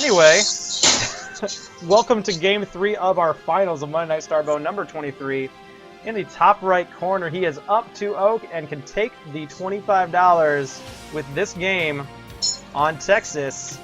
Anyway, welcome to Game 3 of our finals of Monday Night Starbow number 23. In the top right corner, he is up 2-0 and can take the $25 with this game on Texas.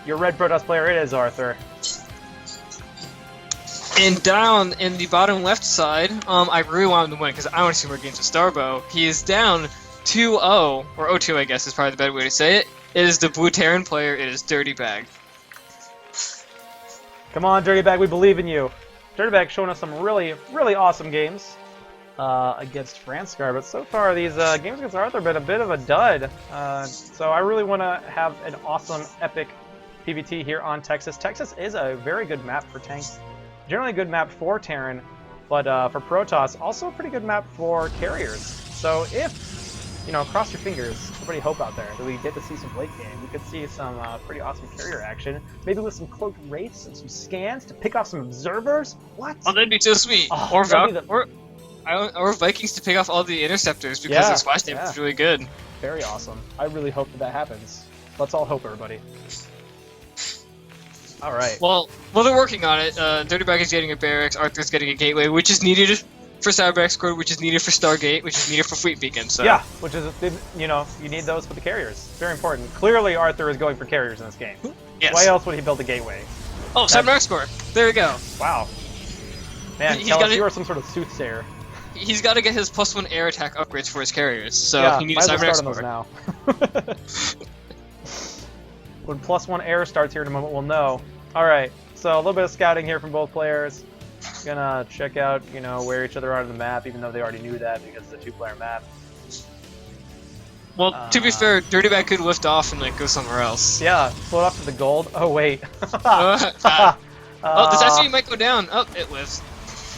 Your red Protoss player it is, Arthur. And down in the bottom left side, I really want him to win because I want to see more games with Starbow. He is down 2-0, or 0-2 I guess is probably the better way to say it. It is the blue Terran player, it is Dirtybag. Come on, Dirtybag, we believe in you. Dirtybag showing us some really, really awesome games against Franskar, but so far these games against Arthur have been a bit of a dud. So I really want to have an awesome, epic PvT here on Texas. Texas is a very good map for tanks. Generally a good map for Terran, but for Protoss, also a pretty good map for carriers. So if, cross your fingers, everybody hope out there that we get to see some late game. We could see some pretty awesome carrier action. Maybe with some cloaked wraiths and some scans to pick off some observers. What? Oh, that'd be so sweet. Oh, or Vikings to pick off all the interceptors because their splash damage is really good. Very awesome. I really hope that happens. Let's all hope, everybody. All right. Well, they're working on it. Dirtybag is getting a barracks, Arthur's getting a gateway, which is needed for Cyberback Squad, which is needed for Stargate, which is needed for Fleet Beacon. So yeah, which is, you need those for the carriers. Very important. Clearly, Arthur is going for carriers in this game. Yes. Why else would he build a gateway? Oh, Cyberback Squad. There we go. Wow. Man, you are some sort of soothsayer. He's got to get his +1 air attack upgrades for his carriers, so yeah, he needs a Cyberback Squad now. When +1 air starts here in a moment, we'll know. All right, so a little bit of scouting here from both players. Gonna check out, where each other are on the map, even though they already knew that because it's a two-player map. Well, to be fair, Dirtybag could lift off and go somewhere else. Yeah, float off to the gold. Oh wait. Oh, this SUV might go down. Oh, it lives.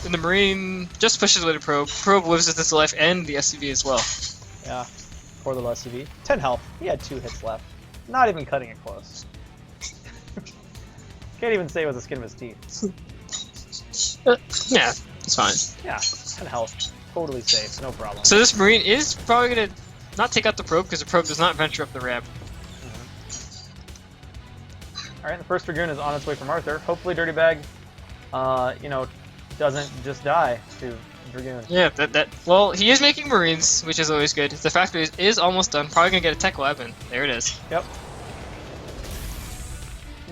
And the Marine just pushes away the Probe. Probe lives with its life and the SUV as well. Yeah, poor little SUV. 10 health. He had 2 hits left. Not even cutting it close. Can't even say it was the skin of his teeth. Yeah, it's fine. Yeah, 10 health. Totally safe, no problem. So this Marine is probably going to not take out the Probe because the Probe does not venture up the ramp. Alright, the first Dragoon is on its way from Arthur. Hopefully Dirtybag, doesn't just die to Dragoon. Yeah, well, he is making Marines, which is always good. The factory is almost done. Probably going to get a tech lab, and there it is. Yep.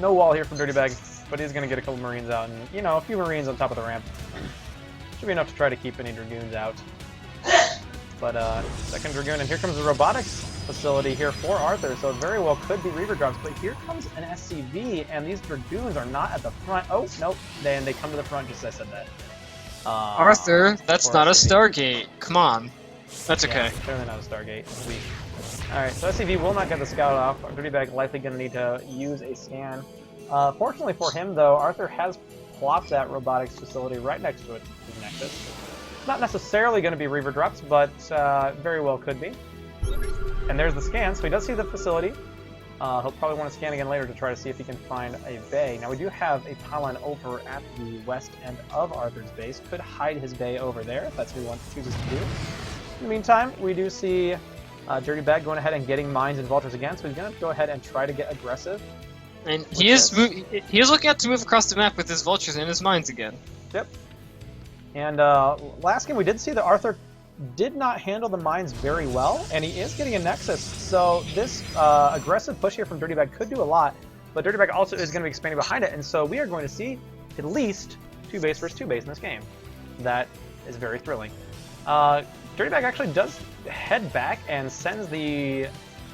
No wall here from Dirtybag, but he's going to get a couple Marines out, and, a few Marines on top of the ramp. Should be enough to try to keep any Dragoons out. But, second Dragoon, and here comes the robotics facility here for Arthur, so it very well could be Reaver drops, but here comes an SCV, and these Dragoons are not at the front. Oh, nope, then they come to the front just as I said that. Arthur, that's not SCV. A Stargate. Come on. That's okay. Yeah, clearly not a Stargate. Alright, so SCV will not get the scout off. Dirtybag likely going to need to use a scan. Fortunately for him, though, Arthur has plopped that robotics facility right next to it, his Nexus. Not necessarily going to be Reaver drops, but very well could be. And there's the scan, so he does see the facility. He'll probably want to scan again later to try to see if he can find a bay. Now we do have a pylon over at the west end of Arthur's base. Could hide his bay over there if that's what he chooses to do. In the meantime, we do see Dirtybag going ahead and getting mines and vultures again, so he's going to go ahead and try to get aggressive. And he is looking out to move across the map with his vultures and his mines again. Yep. And last game we did see that Arthur did not handle the mines very well, and he is getting a Nexus, so this aggressive push here from Dirtybag could do a lot, but Dirtybag also is going to be expanding behind it, and so we are going to see at least 2 base versus 2 base in this game. That is very thrilling. Dirtybag actually does head back and sends the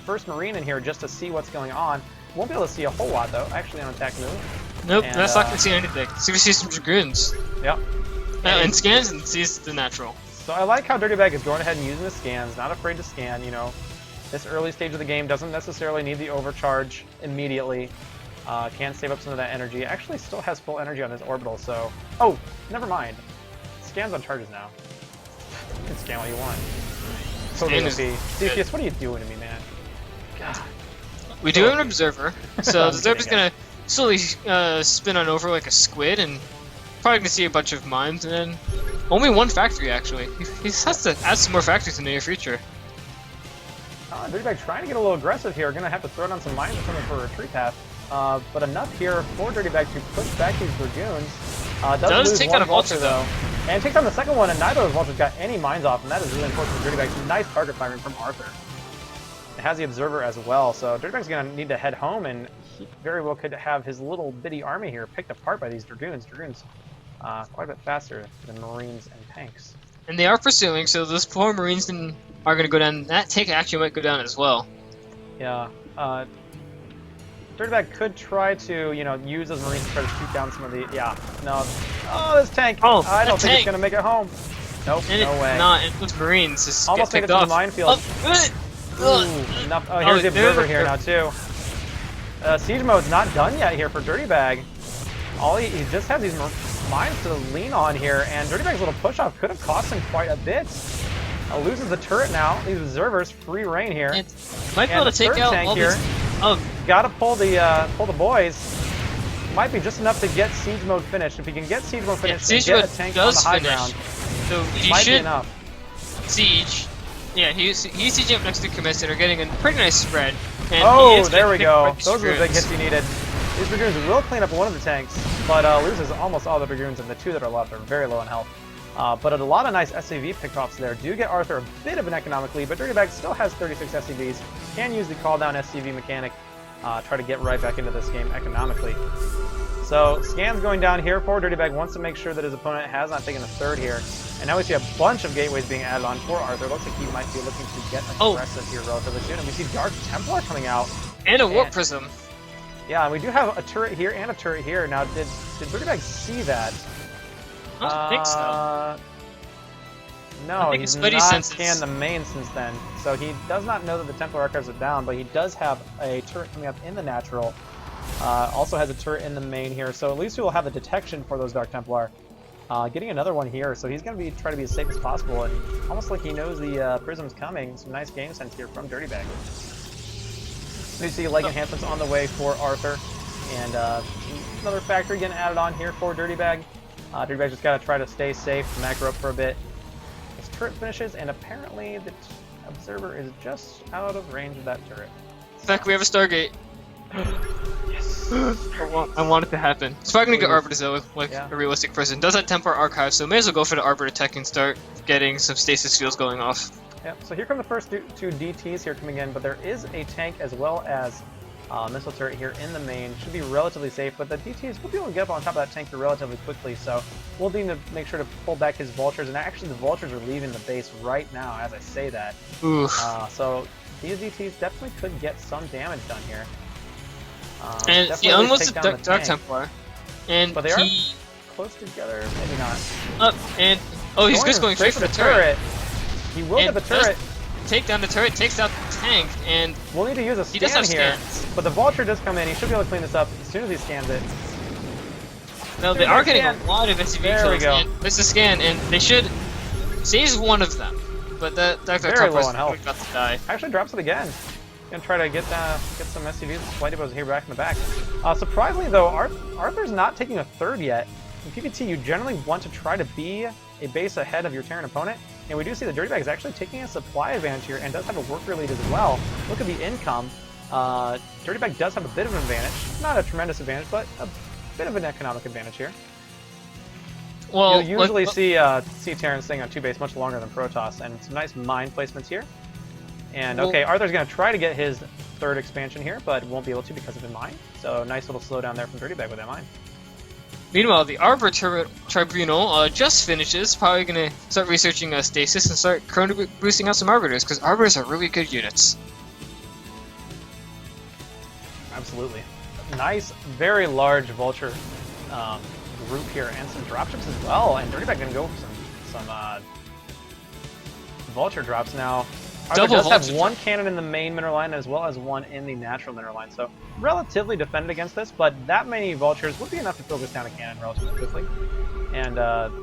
first Marine in here just to see what's going on. Won't be able to see a whole lot, though, actually on attack move. Nope, that's not going to see anything. See if we see some Dragoons. Yep. And scans and sees the natural. So I like how Dirtybag is going ahead and using the scans, not afraid to scan, This early stage of the game doesn't necessarily need the overcharge immediately. Can save up some of that energy. Actually still has full energy on his orbital, so... Oh, never mind. Scans on charges now. You can scan what you want. Totally OP. CCS, what are you doing to me, man? God. We do have an observer, so the observer's going to slowly spin on over like a squid, and probably going to see a bunch of mines, and then only 1 factory, actually. He has to add some more factories in the near future. Dirtybag trying to get a little aggressive here. Going to have to throw down some mines or something for a retreat path. but enough here for Dirtybag to push back these Dragoons. Does lose take one down a Vulture, though. And takes on the second one, and neither of those Vultures got any mines off, and that is really important for Dirtybag. Nice target firing from Arthur. It has the Observer as well, so Dirtybag's going to need to head home, and he very well could have his little bitty army here picked apart by these Dragoons. Dragoons quite a bit faster than Marines and tanks. And they are pursuing, so those poor Marines are going to go down. That tank actually might go down as well. Yeah. Dirtybag could try to, use those Marines to try to shoot down some of the... Yeah, no. Oh, this tank! Oh, I don't think tank. it's going to make it home. Nope, And no way. Not, and those Marines just Almost get made it picked to off. the minefield. Oh, Ooh, enough. Oh, here's the Observer here now, too. Siege mode's not done yet here for Dirtybag. He just has these mines to lean on here, and Dirtybag's little push-off could have cost him quite a bit. Loses the turret now. These Observers, free reign here. And might be able to take out all here. these... Oh, Gotta pull the boys. Might be just enough to get siege mode finished. If he can get siege mode finished, and get a tank on the high ground, so he might be should enough. siege. Yeah, he's sieging up next to Commits and are getting a pretty nice spread. And Oh, there we go. these Those are the big Dragoons. hits you needed. These Dragoons will clean up one of the tanks, but loses almost all the Dragoons, and the two that are left are very low in health. But a lot of nice SCV pick-offs there do get Arthur a bit of an economic lead, but Dirtybag still has 36 SCVs. Can use the call-down SCV mechanic, try to get right back into this game economically. So, scans going down here for Dirtybag, wants to make sure that his opponent has not taken a third here. And now we see a bunch of gateways being added on for Arthur. Looks like he might be looking to get aggressive here relatively soon. And we see Dark Templar coming out. And a Warp Prism. Yeah, and we do have a turret here and a turret here. Now, did Dirtybag see that? I don't think so. No, think he's his buddy not senses. scanned the main since then. So he does not know that the Templar Archives are down, but he does have a turret coming up in the natural. Also has a turret in the main here, so at least he will have a detection for those Dark Templar. Getting another one here, so he's going to try to be as safe as possible, and almost like he knows the Prism's coming. Some nice game sense here from Dirtybag. We see leg enhancements on the way for Arthur, and another factory getting added on here for Dirtybag. Dirtybag just got to try to stay safe, macro up for a bit. His turret finishes, and apparently the Observer is just out of range of that turret. In fact, we have a Stargate. Yes! I want it to happen. It's probably gonna get Arbiter though, like a realistic person. Does have Templar Archive, so may as well go for the Arbiter tech and start getting some stasis fields going off. Yep, so here come the first two DTs here coming in, but there is a tank as well as missile turret here in the main. Should be relatively safe, but the DTs will be able to get up on top of that tank relatively quickly, so we'll need to make sure to pull back his Vultures, and actually the Vultures are leaving the base right now as I say that. Oof. So these DTs definitely could get some damage done here. And the unlisted Dark Templar. And but they are close together, maybe not. Up and he's just going straight for the turret. He will get the turret. Take down the turret, takes out the tank, and we'll need to use a scan he does have here. scans. But the Vulture does come in. He should be able to clean this up as soon as he scans it. No, they are getting a lot of SCV kills. There we go. And there's a scan, and they should seize one of them. But that Dark Templar is about to die. Actually drops it again. Gonna try to get some SCVs. Flight Depots here back in the back. Surprisingly though, Arthur's not taking a third yet. In PvT, you generally want to try to be a base ahead of your Terran opponent, and we do see the Dirtybag is actually taking a supply advantage here and does have a worker lead as well. Look at the income. Dirtybag does have a bit of an advantage, not a tremendous advantage, but a bit of an economic advantage here. Well, you'll usually see Terrans staying on 2 base much longer than Protoss, and some nice mine placements here. And okay, Arthur's going to try to get his third expansion here, but won't be able to because of the mine. So nice little slowdown there from Dirtybag with that mine. Meanwhile, the Arbiter Tribunal just finishes, probably going to start researching stasis and start boosting out some Arbiters, because Arbiters are really good units. Absolutely. Nice, very large Vulture group here, and some dropships as well. And Dirtybag going to go for some Vulture drops now. Arthur does have one cannon in the main mineral line as well as one in the natural mineral line, so relatively defended against this, but that many Vultures would be enough to focus down a cannon relatively quickly, and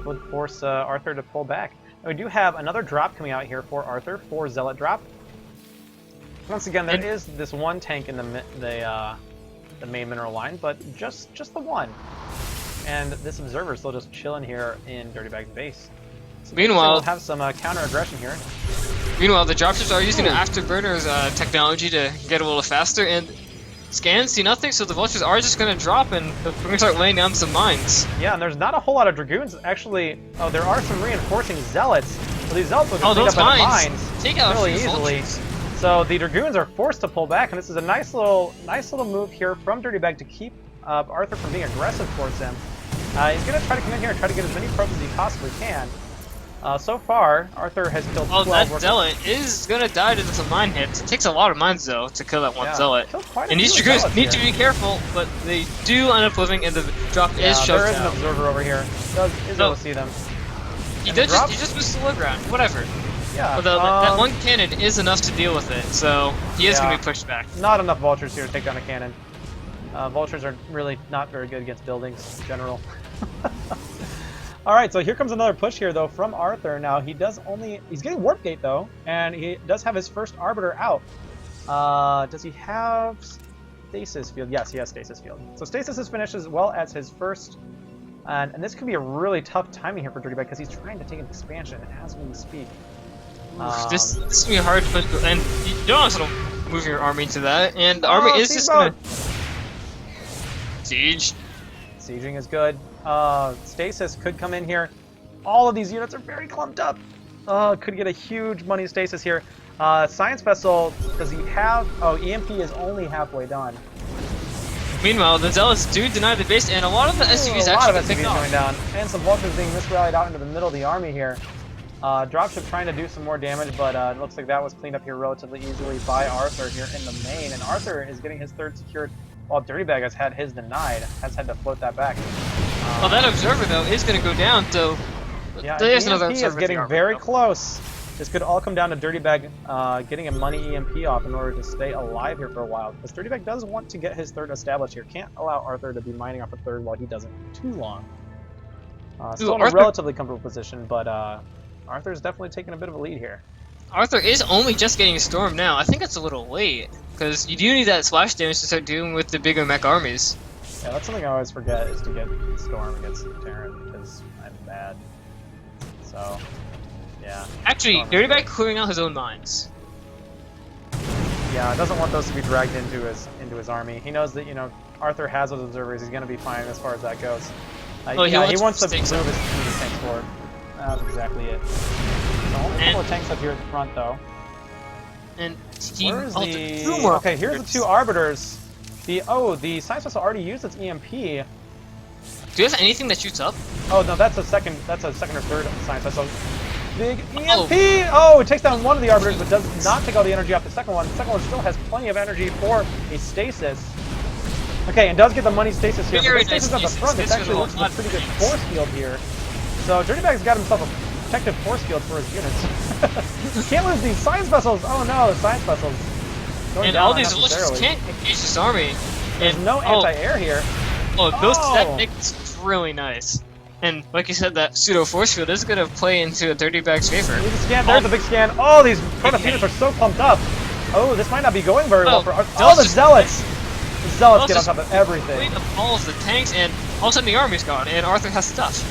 would force Arthur to pull back. And we do have another drop coming out here for Arthur, for Zealot drop. Once again, there is this one tank in the main mineral line, but just the one. And this Observer is still just chilling here in Dirtybag's base. So meanwhile, we'll have some counter aggression here. Meanwhile, the dropships are using the Afterburners technology to get a little faster, and Scans, see nothing, so the vultures are just gonna drop and we're gonna start laying down some mines. Yeah, and there's not a whole lot of dragoons. Actually, oh, there are some reinforcing zealots. So these zealots will get cleaned up by the mines take out really a few easily. vultures. So the dragoons are forced to pull back, and this is a nice little move here from Dirtybag to keep Arthur from being aggressive towards him. He's gonna try to come in here and try to get as many probes as he possibly can. So far, Arthur has killed 12 that workers. zealot is gonna die to some mine hits. It takes a lot of mines though to kill that one zealot. And these dragoons need to be careful, but they do end up living, and the drop is shoved there is an out. observer over here. Is able to see them. He just missed the low ground. Whatever. Yeah. Although that one cannon is enough to deal with it, so he is gonna be pushed back. Not enough vultures here to take down a cannon. Vultures are really not very good against buildings in general. Alright, so here comes another push here, though, from Arthur. Now, he's getting Warp Gate, though, and he does have his first Arbiter out. Does he have Stasis Field? Yes, he has Stasis Field. So Stasis is finished as well as his first, and this could be a really tough timing here for Dirtybag because he's trying to take an expansion as we speak. This is gonna be hard to push, and you don't also move your army to that, and the army is just gonna... Siege. Sieging is good. Stasis could come in here. All of these units are very clumped up. Could get a huge money stasis here. Science Vessel, does he have... Oh, EMP is only halfway done. Meanwhile, the Zealots do deny the base, and a lot of the SUVs actually going down. And some vultures being misrallied out into the middle of the army here. Dropship trying to do some more damage, but it looks like that was cleaned up here relatively easily by Arthur here in the main. And Arthur is getting his third secured, while Dirtybag has had his denied, has had to float that back. Well, that observer, though, is going to go down, so... Yeah, there's EMP another observer is getting very close. This could all come down to Dirtybag getting a money EMP off in order to stay alive here for a while. Because Dirtybag does want to get his third established here. Can't allow Arthur to be mining off a third while he doesn't too long. Still in a relatively comfortable position, but Arthur's definitely taking a bit of a lead here. Arthur is only just getting Storm now. I think it's a little late, because you do need that splash damage to start dealing with the bigger mech armies. Yeah, that's something I always forget, is to get Storm against Terran, because I'm bad. So, yeah. Actually, Dirtybag clearing out his own mines. Yeah, doesn't want those to be dragged into his army. He knows that, you know, Arthur has those observers. He's going to be fine as far as that goes. He wants to move his tanks forward. That's exactly it. So only a couple of tanks up here at the front, though. And where's the... Okay, here's the two Arbiters. The Science Vessel already used its EMP. Do you have anything that shoots up? Oh, no, that's a second or third Science Vessel. Big EMP! Oh, it takes down one of the Arbiters, but does not take all the energy off the second one. The second one still has plenty of energy for a stasis. Okay, and does get the money stasis here. But the stasis on the front, it actually looks like a pretty good force field here. So Dirtybag's got himself a protective force field for his units. Can't lose these Science Vessels! Oh no, the Science Vessels. And all these illusions can't engage this army. There's no anti-air here. Oh, that makes really nice. And like you said, that pseudo force field is going to play into a Dirtybag's favor. There's a big scan. Oh, these Protoss units are so pumped up. Oh, this might not be going very well for the Zealots. The Zealots get on top of everything. All of the tanks, and all of a sudden the army's gone, and Arthur has stuff.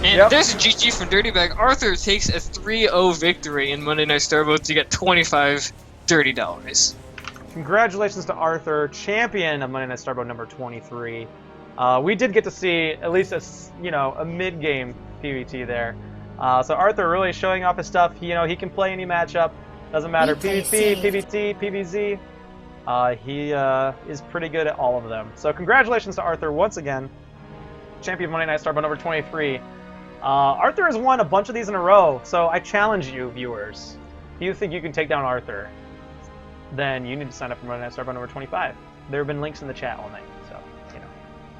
And there's a GG from Dirtybag. Arthur takes a 3-0 victory in Monday Night Starboat to get $25 dirty dollars. Congratulations to Arthur, champion of Monday Night Starboat number 23. We did get to see at least a mid-game PvT there. So Arthur really showing off his stuff. He can play any matchup. Doesn't matter. PvP, PvT, PvZ. He is pretty good at all of them. So congratulations to Arthur once again, champion of Monday Night Starboat number 23. Arthur has won a bunch of these in a row. So I challenge you, viewers. If you think you can take down Arthur, then you need to sign up for Monday Night Starboat number 25. There have been links in the chat all night. So,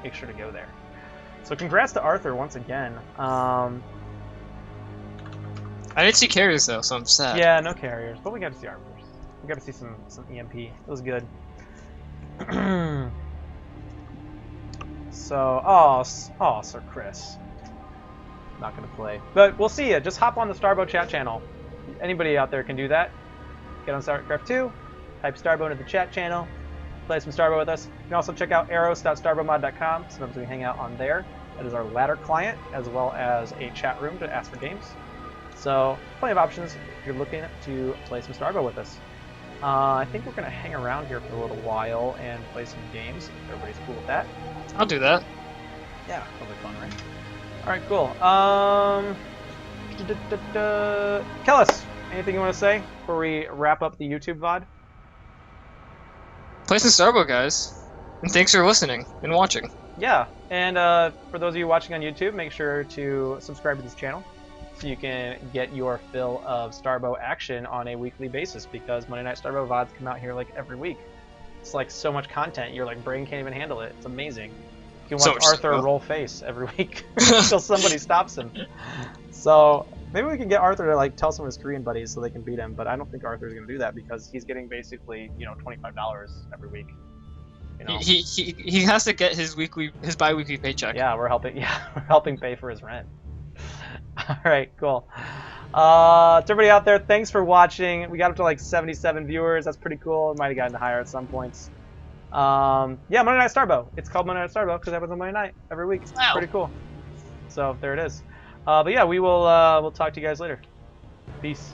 make sure to go there. So congrats to Arthur once again. I didn't see carriers though, so I'm sad. Yeah, no carriers, but we got to see Arbiters. We got to see some EMP. It was good. So, Sir Chris. Not gonna play, but we'll see you. Just hop on the Starboat chat channel. Anybody out there can do that. Get on StarCraft 2, type Starboat into the chat channel. Play some Starboat with us. You can also check out arrows.starboatmod.com. Sometimes we hang out on there. That is our ladder client, as well as a chat room to ask for games. So, plenty of options if you're looking to play some Starboat with us. I think we're gonna hang around here for a little while and play some games. If everybody's cool with that. I'll do that. Yeah, probably fun, right? All right, cool. Kellis, anything you want to say before we wrap up the YouTube VOD? Play some Starbow, guys. And thanks for listening and watching. Yeah, and for those of you watching on YouTube, make sure to subscribe to this channel so you can get your fill of Starbow action on a weekly basis, because Monday Night Starbow VODs come out here like every week. It's like so much content, your like brain can't even handle it. It's amazing. You can watch Arthur roll face every week until somebody stops him. So maybe we can get Arthur to like tell some of his Korean buddies so they can beat him, but I don't think Arthur's gonna do that because he's getting basically, you know, $25 every week. You know? He has to get his bi-weekly paycheck. Yeah, we're helping pay for his rent. All right, cool. To everybody out there, thanks for watching. We got up to like 77 viewers. That's pretty cool. Might have gotten higher at some points. Yeah, Monday Night Starbow. It's called Monday Night Starbow because it happens on Monday night every week. It's pretty cool. So there it is. But yeah, we'll talk to you guys later. Peace.